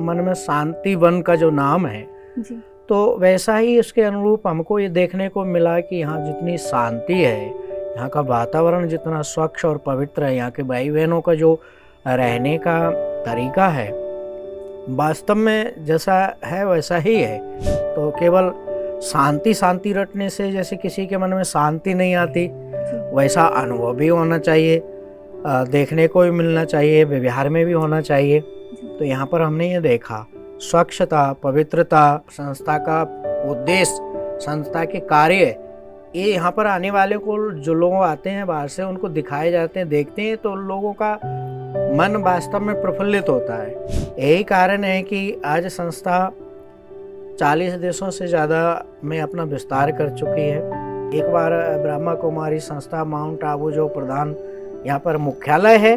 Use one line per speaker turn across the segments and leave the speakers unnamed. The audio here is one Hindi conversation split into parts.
मन में शांति वन का जो नाम है
जी।
तो वैसा ही इसके अनुरूप हमको ये देखने को मिला कि यहाँ जितनी शांति है, यहाँ का वातावरण जितना स्वच्छ और पवित्र है, यहाँ के भाई बहनों का जो रहने का तरीका है वास्तव में जैसा है वैसा ही है। तो केवल शांति शांति रटने से जैसे किसी के मन में शांति नहीं आती, वैसा अनुभव भी होना चाहिए, देखने को भी मिलना चाहिए, व्यवहार में भी होना चाहिए। तो यहाँ पर हमने ये देखा स्वच्छता, पवित्रता, संस्था का उद्देश्य, संस्था के कार्य, ये यहाँ पर आने वाले को जो लोग आते हैं बाहर से उनको दिखाए जाते हैं, देखते हैं तो लोगों का मन वास्तव में प्रफुल्लित होता है। यही कारण है कि आज संस्था 40 देशों से ज़्यादा में अपना विस्तार कर चुकी है। एक बार ब्रह्मा कुमारी संस्था माउंट आबू जो प्रधान यहाँ पर मुख्यालय है,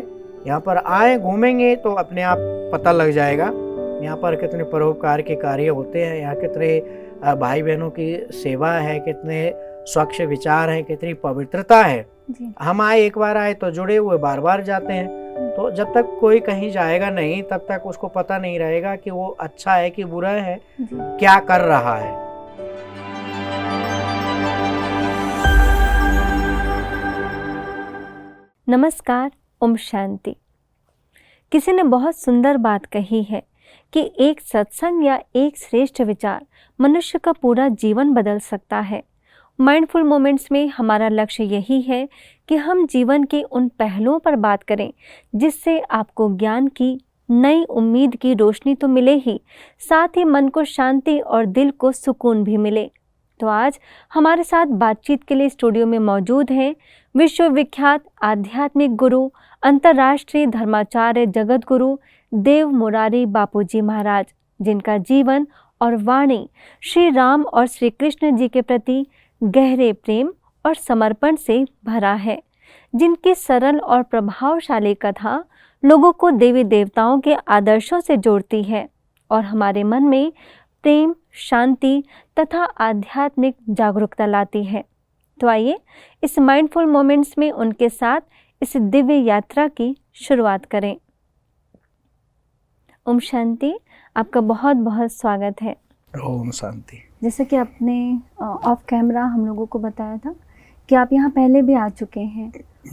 यहाँ पर आए घूमेंगे तो अपने आप पता लग जाएगा यहाँ पर कितने परोपकार के कार्य होते हैं, यहाँ कितने भाई बहनों की सेवा है, कितने स्वच्छ विचार हैं, कितनी पवित्रता है। हम आए, एक बार आए तो जुड़े हुए बार बार जाते हैं। तो जब तक कोई कहीं जाएगा नहीं तब तक उसको पता नहीं रहेगा कि वो अच्छा है कि बुरा है, क्या कर रहा है।
नमस्कार, ओम शांति। किसी ने बहुत सुंदर बात कही है कि एक सत्संग या एक श्रेष्ठ विचार मनुष्य का पूरा जीवन बदल सकता है। माइंडफुल मोमेंट्स में हमारा लक्ष्य यही है कि हम जीवन के उन पहलुओं पर बात करें जिससे आपको ज्ञान की नई उम्मीद की रोशनी तो मिले ही, साथ ही मन को शांति और दिल को सुकून भी मिले। तो आज हमारे साथ बातचीत के लिए स्टूडियो में मौजूद हैं विश्वविख्यात आध्यात्मिक गुरु, अंतर्राष्ट्रीय धर्माचार्य, जगत गुरु देव मुरारी बापूजी महाराज, जिनका जीवन और वाणी श्री राम और श्री कृष्ण जी के प्रति गहरे प्रेम और समर्पण से भरा है, जिनकी सरल और प्रभावशाली कथा लोगों को देवी देवताओं के आदर्शों से जोड़ती है और हमारे मन में प्रेम, शांति तथा आध्यात्मिक जागरूकता लाती है। तो आइए इस माइंडफुल मोमेंट्स में उनके साथ इस दिव्य यात्रा की शुरुआत करें। ओम शांति, आपका बहुत बहुत स्वागत है।
ओम शांति।
जैसे कि आपने ऑफ कैमरा हम लोगों को बताया था कि आप यहाँ पहले भी आ चुके हैं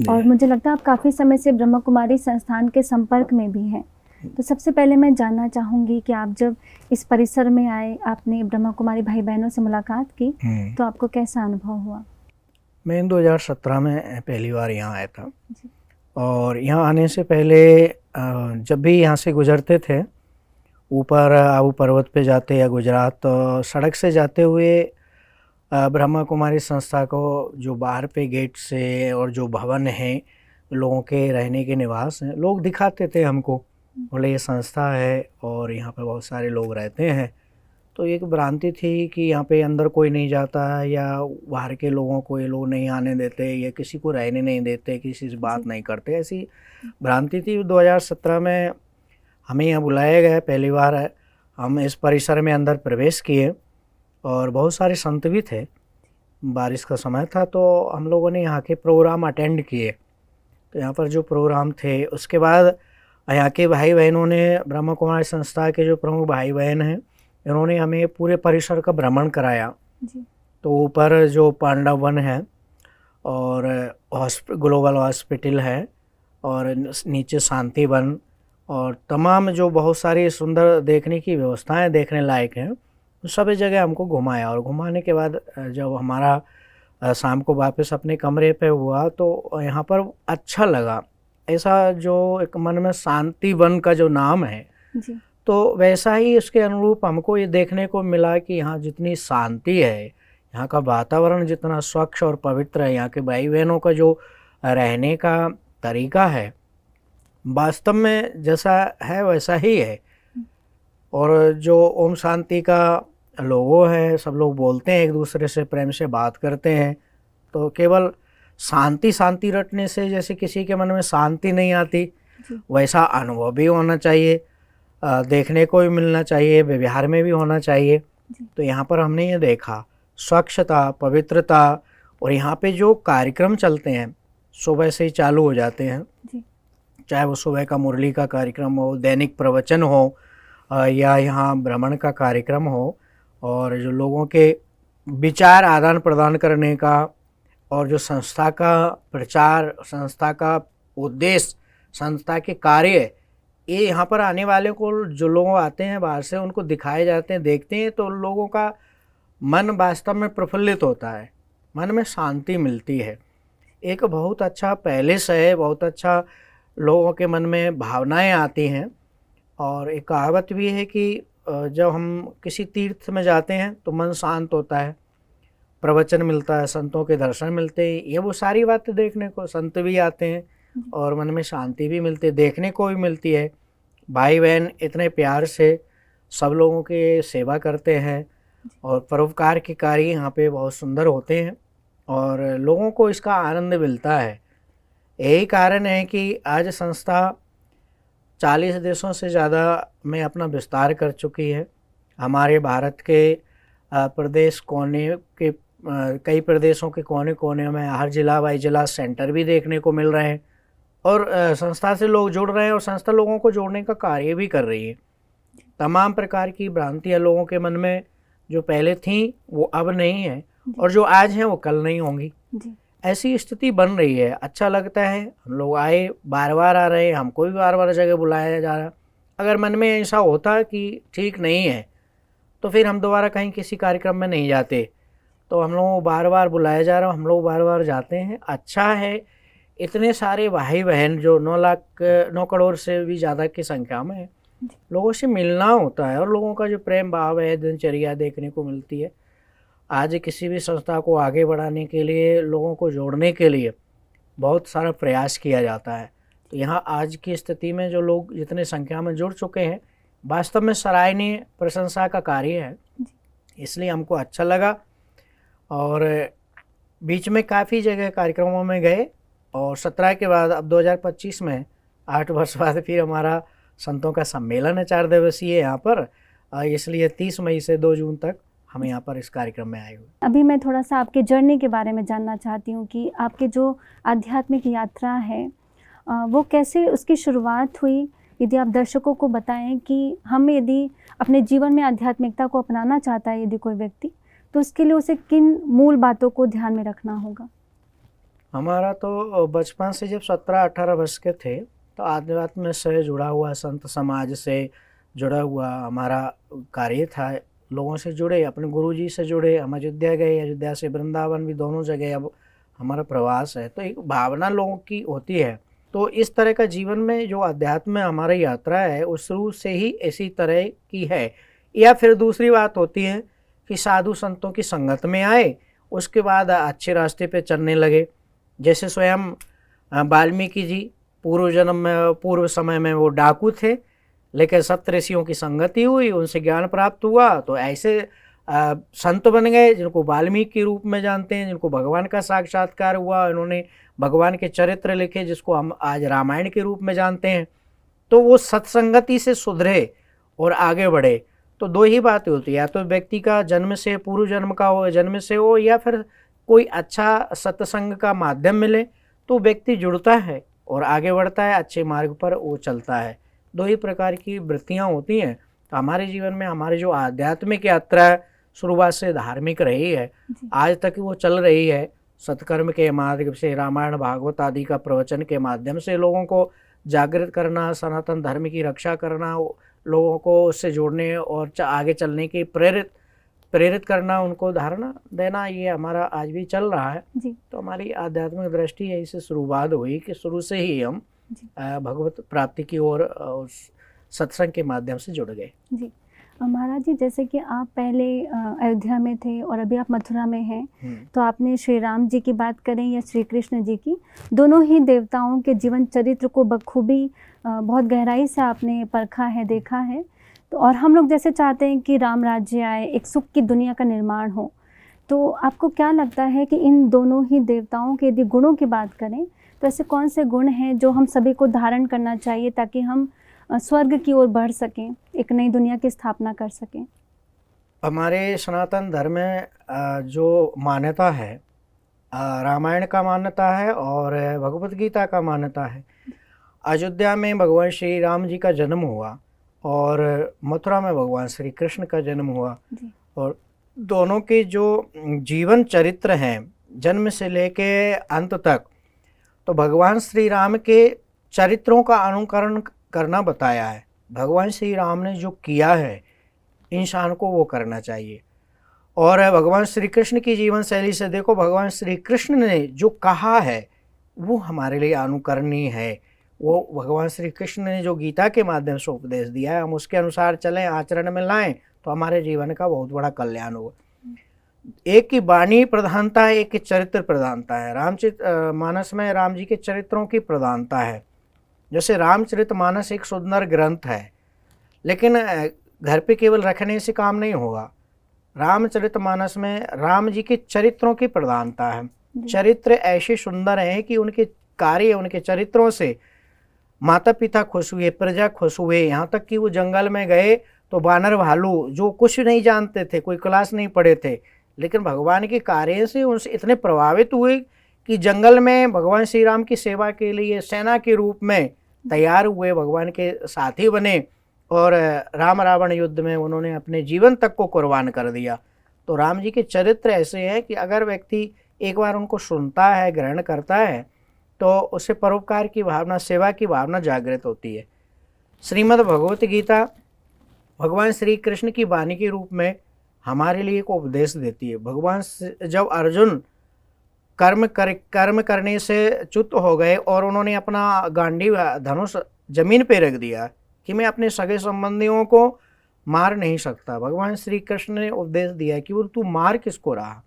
और मुझे लगता है आप काफ़ी समय से ब्रह्मा कुमारी संस्थान के संपर्क में भी हैं। तो सबसे पहले मैं जानना चाहूँगी कि आप जब इस परिसर में आए, आपने ब्रह्मा कुमारी भाई बहनों से मुलाकात की, तो आपको कैसा अनुभव हुआ? मैं
2017 में पहली बार यहाँ आया था और यहाँ आने से पहले जब भी यहाँ से गुजरते थे, ऊपर आबू पर्वत पे जाते या गुजरात, तो सड़क से जाते हुए ब्रह्मा कुमारी संस्था को जो बाहर पे गेट से और जो भवन है लोगों के रहने के निवास हैं, लोग दिखाते थे हमको, बोले ये संस्था है और यहाँ पे बहुत सारे लोग रहते हैं। तो एक भ्रांति थी कि यहाँ पे अंदर कोई नहीं जाता है या बाहर के लोगों को ये लोग नहीं आने देते या किसी को रहने नहीं देते, किसी से बात नहीं करते, ऐसी भ्रांति थी। 2017 में हमें यहाँ बुलाया गया, पहली बार हम इस परिसर में अंदर प्रवेश किए और बहुत सारे संत भी थे। बारिश का समय था तो हम लोगों ने यहाँ के प्रोग्राम अटेंड किए। तो यहाँ पर जो प्रोग्राम थे उसके बाद यहाँ के भाई बहनों ने, ब्रह्मा कुमारी संस्था के जो प्रमुख भाई बहन हैं, इन्होंने हमें पूरे परिसर का भ्रमण कराया जी। तो ऊपर जो पांडव वन है और ग्लोबल हॉस्पिटल है और नीचे शांति वन और तमाम जो बहुत सारी सुंदर देखने की व्यवस्थाएं देखने लायक हैं, सभी जगह हमको घुमाया। और घुमाने के बाद जब हमारा शाम को वापस अपने कमरे पे हुआ तो यहाँ पर अच्छा लगा। ऐसा जो एक मन में शांति वन का जो नाम है जी। तो वैसा ही उसके अनुरूप हमको ये देखने को मिला कि यहाँ जितनी शांति है, यहाँ का वातावरण जितना स्वच्छ और पवित्र है, यहाँ के भाई बहनों का जो रहने का तरीका है वास्तव में जैसा है वैसा ही है। और जो ओम शांति का लोगो है, सब लोग बोलते हैं, एक दूसरे से प्रेम से बात करते हैं। तो केवल शांति शांति रटने से जैसे किसी के मन में शांति नहीं आती, वैसा अनुभव भी होना चाहिए, देखने को भी मिलना चाहिए, व्यवहार में भी होना चाहिए। तो यहाँ पर हमने ये देखा स्वच्छता, पवित्रता, और यहाँ पे जो कार्यक्रम चलते हैं सुबह से ही चालू हो जाते हैं, चाहे वो सुबह का मुरली का कार्यक्रम हो, दैनिक प्रवचन हो, या यहाँ भ्रमण का कार्यक्रम हो और जो लोगों के विचार आदान प्रदान करने का और जो संस्था का प्रचार, संस्था का उद्देश्य, संस्था के कार्य, ये यहाँ पर आने वाले को जो लोग आते हैं बाहर से उनको दिखाए जाते हैं, देखते हैं तो लोगों का मन वास्तव में प्रफुल्लित होता है, मन में शांति मिलती है। एक बहुत अच्छा पैलेस है, बहुत अच्छा लोगों के मन में भावनाएं आती हैं। और एक कहावत भी है कि जब हम किसी तीर्थ में जाते हैं तो मन शांत होता है, प्रवचन मिलता है, संतों के दर्शन मिलते हैं, ये वो सारी बातें देखने को, संत भी आते हैं और मन में शांति भी मिलती है, देखने को भी मिलती है। भाई बहन इतने प्यार से सब लोगों की सेवा करते हैं और परोपकार के कार्य यहाँ पे बहुत सुंदर होते हैं और लोगों को इसका आनंद मिलता है। यही कारण है कि आज संस्था 40 देशों से ज़्यादा में अपना विस्तार कर चुकी है। हमारे भारत के प्रदेश कोने के कई प्रदेशों के कोने कोने में हर जिला बाई जिला सेंटर भी देखने को मिल रहे हैं और संस्था से लोग जुड़ रहे हैं और संस्था लोगों को जोड़ने का कार्य भी कर रही है। तमाम प्रकार की भ्रांतियाँ लोगों के मन में जो पहले थी वो अब नहीं है और जो आज हैं वो कल नहीं होंगी। ऐसी स्थिति बन रही है। अच्छा लगता है, हम लोग आए, बार बार आ रहे हैं, हमको भी बार बार जगह बुलाया जा रहा। अगर मन में ऐसा होता कि ठीक नहीं है तो फिर हम दोबारा कहीं किसी कार्यक्रम में नहीं जाते। तो हम लोगों को बार बार बुलाया जा रहा, हम लोग बार बार जाते हैं। अच्छा है, इतने सारे भाई बहन जो 9 करोड़ से भी ज़्यादा की संख्या में है, लोगों से मिलना होता है और लोगों का जो प्रेम भाव है, दिनचर्या देखने को मिलती है। आज किसी भी संस्था को आगे बढ़ाने के लिए, लोगों को जोड़ने के लिए बहुत सारा प्रयास किया जाता है। तो यहाँ आज की स्थिति में जो लोग जितने संख्या में जुड़ चुके हैं, वास्तव में सराहनीय प्रशंसा का कार्य है, इसलिए हमको अच्छा लगा। और बीच में काफ़ी जगह कार्यक्रमों में गए और 17 के बाद अब 2025 में 8 वर्ष बाद फिर हमारा संतों का सम्मेलन है 4 दिवसीय यहाँ पर, इसलिए 30 मई से 2 जून तक हम यहाँ पर इस कार्यक्रम में आए हुए।
अभी मैं थोड़ा सा आपके जर्नी के बारे में जानना चाहती हूँ कि आपके जो आध्यात्मिक यात्रा है वो कैसे उसकी शुरुआत हुई। यदि आप दर्शकों को बताएं कि हम यदि अपने जीवन में आध्यात्मिकता को अपनाना चाहता है यदि कोई व्यक्ति, तो उसके लिए उसे किन मूल बातों को ध्यान में रखना होगा।
हमारा तो बचपन से जब 17-18 वर्ष के थे तो आध्यात्म से जुड़ा हुआ, संत समाज से जुड़ा हुआ हमारा कार्य था। लोगों से जुड़े, अपने गुरुजी से जुड़े, हम अयोध्या गए, अयोध्या से वृंदावन भी, दोनों जगह अब हमारा प्रवास है। तो एक भावना लोगों की होती है। तो इस तरह का जीवन में जो अध्यात्म में हमारी यात्रा है वो शुरू से ही इसी तरह की है। या फिर दूसरी बात होती है कि साधु संतों की संगत में आए, उसके बाद अच्छे रास्ते पे चलने लगे। जैसे स्वयं वाल्मीकि जी पूर्व समय में वो डाकू थे, लेकिन सप्तऋषियों की संगति हुई, उनसे ज्ञान प्राप्त हुआ तो ऐसे संत बन गए जिनको वाल्मीकि के रूप में जानते हैं, जिनको भगवान का साक्षात्कार हुआ। इन्होंने भगवान के चरित्र लिखे जिसको हम आज रामायण के रूप में जानते हैं। तो वो सत्संगति से सुधरे और आगे बढ़े। तो 2 ही बातें होती है, या तो व्यक्ति का जन्म से, पूर्व जन्म का हो, जन्म से हो, या फिर कोई अच्छा सत्संग का माध्यम मिले तो व्यक्ति जुड़ता है और आगे बढ़ता है, अच्छे मार्ग पर वो चलता है। 2 ही प्रकार की वृत्तियाँ होती हैं। तो हमारे जीवन में हमारी जो आध्यात्मिक यात्रा है शुरुआत से धार्मिक रही है, आज तक वो चल रही है। सत्कर्म के माध्यम से, रामायण भागवत आदि का प्रवचन के माध्यम से लोगों को जागृत करना, सनातन धर्म की रक्षा करना, लोगों को उससे जोड़ने और आगे चलने की प्रेरित करना, उनको धारणा देना, ये हमारा आज भी चल रहा है जी। तो हमारी आध्यात्मिक दृष्टि यही से शुरुआत हुई कि शुरू से ही हम भगवत प्राप्ति की ओर सत्संग के माध्यम से जुड़ गए
जी। महाराज जी, जैसे कि आप पहले अयोध्या में थे और अभी आप मथुरा में हैं, तो आपने श्री राम जी की बात करें या श्री कृष्ण जी की, दोनों ही देवताओं के जीवन चरित्र को बखूबी बहुत गहराई से आपने परखा है, देखा है। तो और हम लोग जैसे चाहते हैं कि राम राज्य आए, एक सुख की दुनिया का निर्माण हो, तो आपको क्या लगता है कि इन दोनों ही देवताओं के यदि गुणों की बात करें तो ऐसे कौन से गुण हैं जो हम सभी को धारण करना चाहिए ताकि हम स्वर्ग की ओर बढ़ सकें, एक नई दुनिया की स्थापना कर सकें।
हमारे सनातन धर्म में जो मान्यता है, रामायण का मान्यता है और भगवत गीता का मान्यता है। अयोध्या में भगवान श्री राम जी का जन्म हुआ और मथुरा में भगवान श्री कृष्ण का जन्म हुआ।
जी।
और दोनों के जो जीवन चरित्र हैं जन्म से लेके अंत तक, तो भगवान श्री राम के चरित्रों का अनुकरण करना बताया है। भगवान श्री राम ने जो किया है इंसान को वो करना चाहिए। और भगवान श्री कृष्ण की जीवन शैली से देखो, भगवान श्री कृष्ण ने जो कहा है वो हमारे लिए अनुकरणीय है। वो भगवान श्री कृष्ण ने जो गीता के माध्यम से उपदेश दिया है, हम उसके अनुसार चलें, आचरण में लाएं, तो हमारे जीवन का बहुत बड़ा कल्याण होगा। एक की वाणी प्रधानता है, एक की चरित्र प्रधानता है। रामचरितमानस में राम जी के चरित्रों की प्रधानता है। जैसे रामचरितमानस एक सुंदर ग्रंथ है, लेकिन घर पे केवल रखने से काम नहीं होगा। रामचरितमानस में राम जी के चरित्रों की प्रधानता है। चरित्र ऐसे सुंदर हैं कि उनके कार्य, उनके चरित्रों से माता पिता खुश हुए, प्रजा खुश हुए। यहाँ तक कि वो जंगल में गए तो बानर भालू जो कुछ नहीं जानते थे, कोई क्लास नहीं पढ़े थे, लेकिन भगवान के कार्य से उनसे इतने प्रभावित हुए कि जंगल में भगवान श्री राम की सेवा के लिए सेना के रूप में तैयार हुए, भगवान के साथी बने और राम रावण युद्ध में उन्होंने अपने जीवन तक को कुर्बान कर दिया। तो राम जी के चरित्र ऐसे हैं कि अगर व्यक्ति एक बार उनको सुनता है, ग्रहण करता है, तो उससे परोपकार की भावना, सेवा की भावना जागृत होती है। श्रीमद् भगवत गीता भगवान श्री कृष्ण की वाणी के रूप में हमारे लिए एक उपदेश देती है। भगवान जब अर्जुन कर्म करने से च्युत हो गए और उन्होंने अपना गांडीव धनुष जमीन पे रख दिया कि मैं अपने सगे संबंधियों को मार नहीं सकता, भगवान श्री कृष्ण ने उपदेश दिया कि वो तू मार किसको रहा।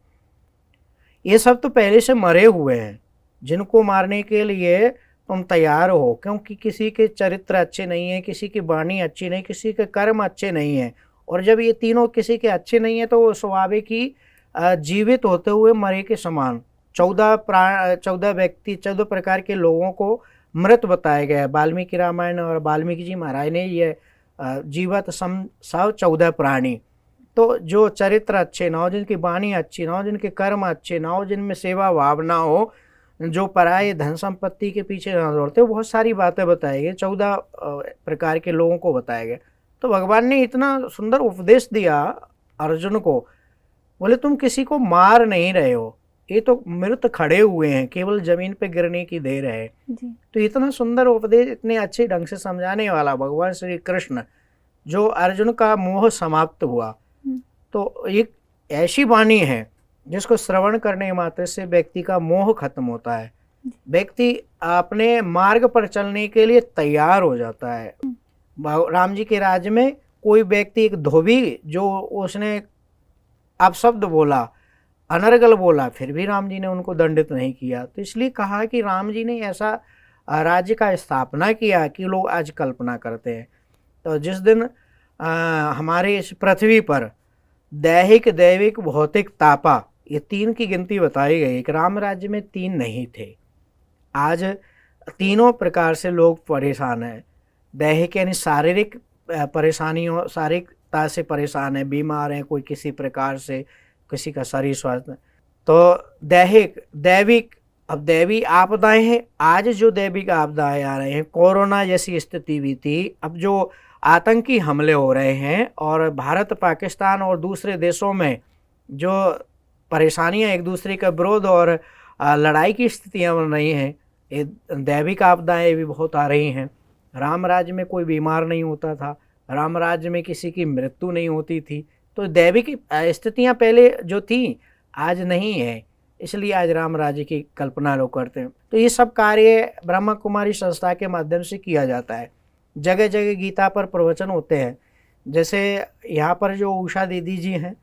ये सब तो पहले से मरे हुए हैं, जिनको मारने के लिए तुम तैयार हो, क्योंकि किसी के चरित्र अच्छे नहीं है, किसी की वाणी अच्छी नहीं, किसी के कर्म अच्छे नहीं है। और जब ये तीनों किसी के अच्छे नहीं है तो वो स्वाभाविक ही जीवित होते हुए मरे के समान 14 व्यक्ति, 14 प्रकार के लोगों को मृत बताया गया है। वाल्मीकि रामायण और वाल्मीकि जी महाराज ने ये जीवत सम 14 प्राणी। तो जो चरित्र अच्छे ना हो, जिनकी वाणी अच्छी ना हो, जिनके कर्म अच्छे ना हो, जिनमें सेवा भाव ना हो, जो पराये धन संपत्ति के पीछे ना दौड़ते, बहुत सारी बातें बताई गई, 14 प्रकार के लोगों को बताया गया। तो भगवान ने इतना सुंदर उपदेश दिया अर्जुन को, बोले तुम किसी को मार नहीं रहे हो, ये तो मृत खड़े हुए हैं, केवल जमीन पे गिरने की देर है। तो इतना सुंदर उपदेश, इतने अच्छे ढंग से समझाने वाला भगवान श्री कृष्ण, जो अर्जुन का मोह समाप्त हुआ। तो एक ऐसी वाणी है जिसको श्रवण करने मात्र से व्यक्ति का मोह खत्म होता है, व्यक्ति अपने मार्ग पर चलने के लिए तैयार हो जाता है। राम जी के राज्य में कोई व्यक्ति, एक धोबी, जो उसने अपशब्द बोला, अनर्गल बोला, फिर भी राम जी ने उनको दंडित नहीं किया। तो इसलिए कहा कि राम जी ने ऐसा राज्य का स्थापना किया कि लोग आज कल्पना करते हैं। तो जिस दिन हमारे इस पृथ्वी पर दैहिक, दैविक, भौतिक, तापा, ये 3 की गिनती बताई गई कि राम राज्य में 3 नहीं थे। आज तीनों प्रकार से लोग परेशान हैं। दैहिक यानी शारीरिक परेशानियों, शारीरिकता से परेशान है, बीमार हैं कोई किसी प्रकार से, किसी का शरीर स्वास्थ्य। तो दैहिक, दैविक, अब दैवी आपदाएं हैं। आज जो दैविक आपदाएं आ रहे हैं, कोरोना जैसी स्थिति भी थी, अब जो आतंकी हमले हो रहे हैं और भारत, पाकिस्तान और दूसरे देशों में जो परेशानियां, एक दूसरे का विरोध और लड़ाई की स्थितियां बन रही हैं, ये दैविक आपदाएं भी बहुत आ रही हैं। राम राज्य में कोई बीमार नहीं होता था, राम राज्य में किसी की मृत्यु नहीं होती थी। तो दैविक स्थितियां पहले जो थी आज नहीं है, इसलिए आज राम राज्य की कल्पना लोग करते हैं। तो ये सब कार्य ब्रह्मा कुमारी संस्था के माध्यम से किया जाता है। जगह जगह गीता पर प्रवचन होते हैं, जैसे यहाँ पर जो उषा दीदी जी हैं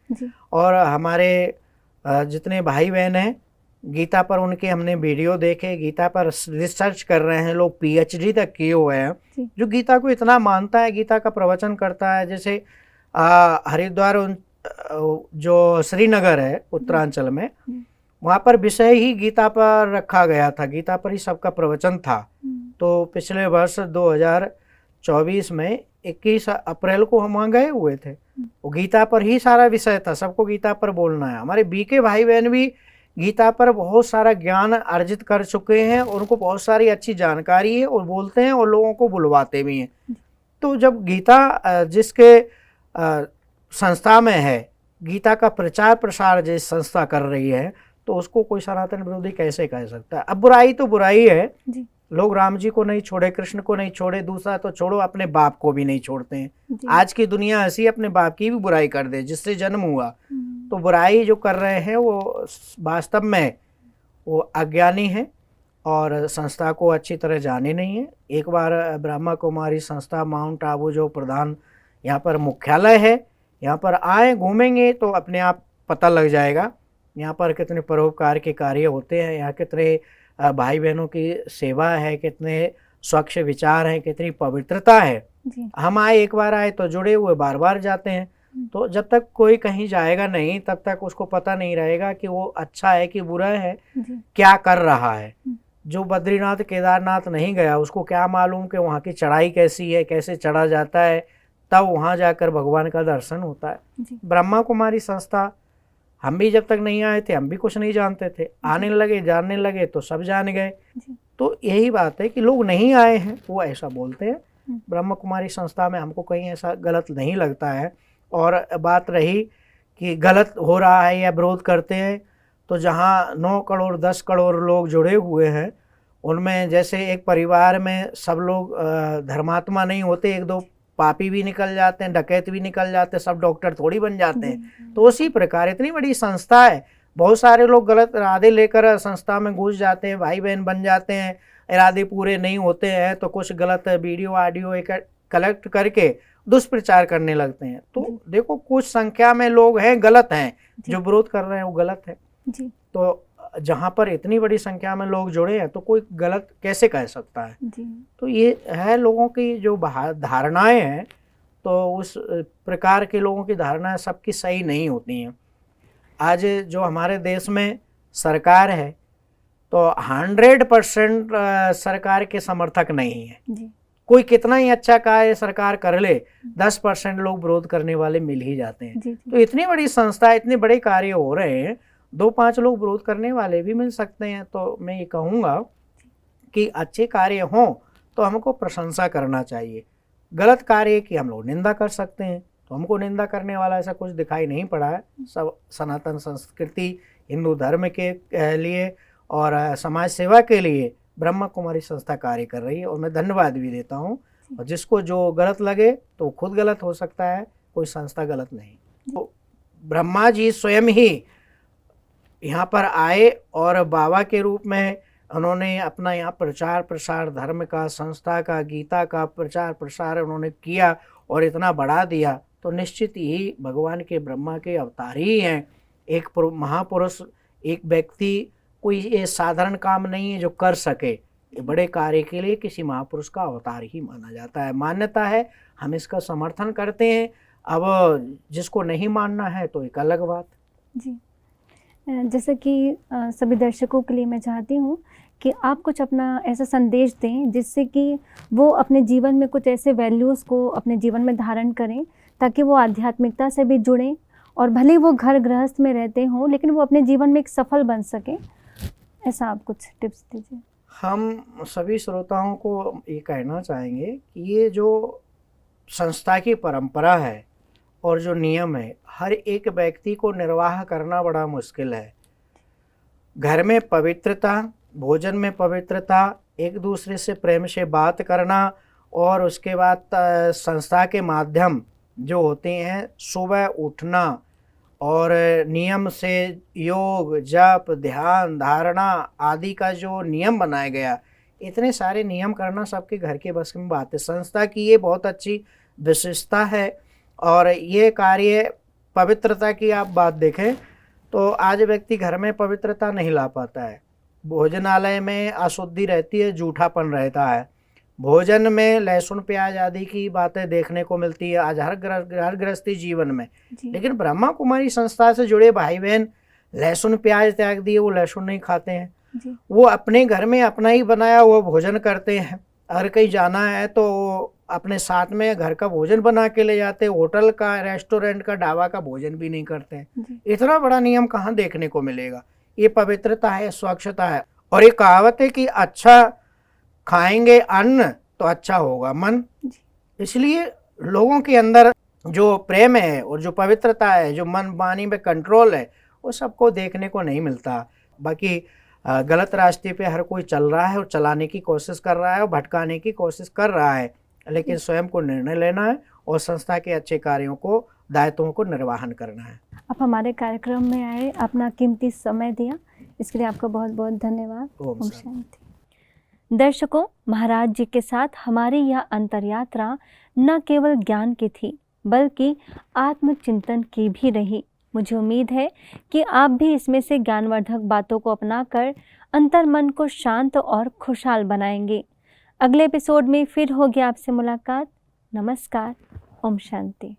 और हमारे जितने भाई बहन हैं, गीता पर उनके हमने वीडियो देखे, गीता पर रिसर्च कर रहे हैं लोग, PhD तक किए हुए हैं, जो गीता को इतना मानता है, गीता का प्रवचन करता है। जैसे हरिद्वार जो श्रीनगर है उत्तरांचल में, वहाँ पर विषय ही गीता पर रखा गया था, गीता पर ही सबका प्रवचन था। तो पिछले वर्ष 2024 में 21 अप्रैल को हम वहाँ गए हुए थे, वो गीता पर ही सारा विषय था, सबको गीता पर बोलना है। हमारे बीके भाई बहन भी गीता पर बहुत सारा ज्ञान अर्जित कर चुके हैं, उनको बहुत सारी अच्छी जानकारी है और बोलते हैं और लोगों को बुलवाते भी हैं। तो जब गीता जिसके संस्था में है, गीता का प्रचार प्रसार जिस संस्था कर रही है, तो उसको कोई सनातन विरोधी कैसे कह सकता है। अब बुराई तो बुराई है
जी।
लोग राम जी को नहीं छोड़े, कृष्ण को नहीं छोड़े, दूसरा तो छोड़ो अपने बाप को भी नहीं छोड़ते हैं।
जी।
आज की दुनिया ऐसी अपने बाप की भी बुराई कर दे जिससे जन्म हुआ। तो बुराई जो कर रहे हैं वो वास्तव में वो अज्ञानी है और संस्था को अच्छी तरह जाने नहीं है। एक बार ब्रह्मा कुमारी संस्था माउंट आबू जो प्रधान यहाँ पर मुख्यालय है, यहाँ पर आए घूमेंगे तो अपने आप पता लग जाएगा यहाँ पर कितने परोपकार के कार्य होते हैं, यहाँ कितने भाई बहनों की सेवा है, कितने स्वच्छ विचार हैं, कितनी पवित्रता है।
जी।
हम आए, एक बार आए तो जुड़े हुए बार बार जाते हैं। तो जब तक कोई कहीं जाएगा नहीं तब तक उसको पता नहीं रहेगा कि वो अच्छा है कि बुरा है,
जी।
क्या कर रहा है। जो बद्रीनाथ केदारनाथ नहीं गया उसको क्या मालूम कि वहाँ की चढ़ाई कैसी है, कैसे चढ़ा जाता है, तब वहाँ जाकर भगवान का दर्शन होता है।
जी।
ब्रह्मा कुमारी संस्था हम भी जब तक नहीं आए थे हम भी कुछ नहीं जानते थे, आने लगे जानने लगे तो सब जान गए। तो यही बात है कि लोग नहीं आए हैं वो ऐसा बोलते हैं। ब्रह्मा कुमारी संस्था में हमको कहीं ऐसा गलत नहीं लगता है। और बात रही कि गलत हो रहा है या विरोध करते हैं, तो जहाँ 9 करोड़ 10 करोड़ लोग जुड़े हुए हैं उनमें जैसे एक परिवार में सब लोग धर्मात्मा नहीं होते, एक दो पापी भी निकल जाते हैं, डकैत भी निकल जाते हैं, सब डॉक्टर थोड़ी बन जाते हैं। तो उसी प्रकार इतनी बड़ी संस्था है, बहुत सारे लोग गलत इरादे लेकर संस्था में घुस जाते हैं, भाई बहन बन जाते हैं, इरादे पूरे नहीं होते हैं तो कुछ गलत वीडियो ऑडियो कलेक्ट करके दुष्प्रचार करने लगते हैं। तो देखो कुछ संख्या में लोग हैं गलत हैं, जो विरोध कर रहे हैं वो गलत है। तो जहाँ पर इतनी बड़ी संख्या में लोग जुड़े हैं तो कोई गलत कैसे कह सकता है। तो ये है लोगों की जो धारणाएं हैं, तो उस प्रकार के लोगों की धारणाएं सबकी सही नहीं होती हैं। आज जो हमारे देश में सरकार है तो 100% सरकार के समर्थक नहीं है। कोई कितना ही अच्छा कार्य सरकार कर ले 10% लोग विरोध करने वाले मिल ही जाते हैं। तो इतनी बड़ी संस्था, इतने बड़े कार्य हो रहे हैं, 2-5 लोग विरोध करने वाले भी मिल सकते हैं। तो मैं ये कहूँगा कि अच्छे कार्य हों तो हमको प्रशंसा करना चाहिए, गलत कार्य की हम लोग निंदा कर सकते हैं। तो हमको निंदा करने वाला ऐसा कुछ दिखाई नहीं पड़ा है। सब सनातन संस्कृति, हिंदू धर्म के लिए और समाज सेवा के लिए ब्रह्मा कुमारी संस्था कार्य कर रही है और मैं धन्यवाद भी देता हूँ। और जिसको जो गलत लगे तो खुद गलत हो सकता है, कोई संस्था गलत नहीं। तो ब्रह्मा जी स्वयं ही यहाँ पर आए और बाबा के रूप में उन्होंने अपना यहाँ प्रचार प्रसार धर्म का, संस्था का, गीता का प्रचार प्रसार उन्होंने किया और इतना बढ़ा दिया। तो निश्चित ही भगवान के ब्रह्मा के अवतार ही हैं। एक महापुरुष, एक व्यक्ति, कोई ये साधारण काम नहीं है जो कर सके। ये बड़े कार्य के लिए किसी महापुरुष का अवतार ही माना जाता है, मान्यता है, हम इसका समर्थन करते हैं। अब जिसको नहीं मानना है तो एक अलग बात।
जी, जैसे कि सभी दर्शकों के लिए मैं चाहती हूँ कि आप कुछ अपना ऐसा संदेश दें जिससे कि वो अपने जीवन में कुछ ऐसे वैल्यूज़ को अपने जीवन में धारण करें ताकि वो आध्यात्मिकता से भी जुड़ें और भले वो घर गृहस्थ में रहते हों लेकिन वो अपने जीवन में एक सफल बन सकें। ऐसा आप कुछ टिप्स दीजिए।
हम सभी श्रोताओं को ये कहना चाहेंगे कि ये जो संस्था की परंपरा है और जो नियम है, हर एक व्यक्ति को निर्वाह करना बड़ा मुश्किल है। घर में पवित्रता, भोजन में पवित्रता, एक दूसरे से प्रेम से बात करना और उसके बाद संस्था के माध्यम जो होते हैं, सुबह उठना और नियम से योग, जप, ध्यान, धारणा आदि का जो नियम बनाया गया, इतने सारे नियम करना सबके घर के बस में बात है। संस्था की ये बहुत अच्छी विशेषता है। और ये कार्य पवित्रता की आप बात देखें तो आज व्यक्ति घर में पवित्रता नहीं ला पाता है। भोजनालय में अशुद्धि रहती है, जूठापन रहता है। भोजन में लहसुन प्याज आदि की बातें देखने को मिलती है आज हर गृहस्थी जीवन में। लेकिन ब्रह्मा कुमारी संस्था से जुड़े भाई बहन लहसुन प्याज त्याग दिए, वो लहसुन नहीं खाते हैं। वो अपने घर में अपना ही बनाया हुआ भोजन करते हैं। अगर कहीं जाना है तो अपने साथ में घर का भोजन बना के ले जाते हैं, होटल का, रेस्टोरेंट का, ढाबा का भोजन भी नहीं करते हैं। इतना बड़ा नियम कहाँ देखने को मिलेगा। ये पवित्रता है, स्वच्छता है। और ये कहावत है कि अच्छा खाएंगे अन्न तो अच्छा होगा मन। इसलिए लोगों के अंदर जो प्रेम है और जो पवित्रता है, जो मन वाणी में कंट्रोल है, वो सबको देखने को नहीं मिलता। बाकी गलत रास्ते पे हर कोई चल रहा है और चलाने की कोशिश कर रहा है और भटकाने की कोशिश कर रहा है, लेकिन स्वयं को निर्णय लेना है और संस्था के अच्छे कार्यों को, दायित्वों को निर्वाहन करना है।
आप हमारे कार्यक्रम में आए, अपना कीमती समय दिया, इसके लिए आपका बहुत बहुत धन्यवाद।
ओम
ओम
शांति।
शांति। दर्शकों, महाराज जी के साथ हमारी यह अंतर यात्रा न केवल ज्ञान की थी बल्कि आत्मचिंतन की भी रही। मुझे उम्मीद है कि आप भी इसमें से ज्ञानवर्धक बातों को अपनाकर अंतर मन को शांत और खुशहाल बनाएंगे। अगले एपिसोड में फिर होगी आपसे मुलाकात। नमस्कार। ओम शांति।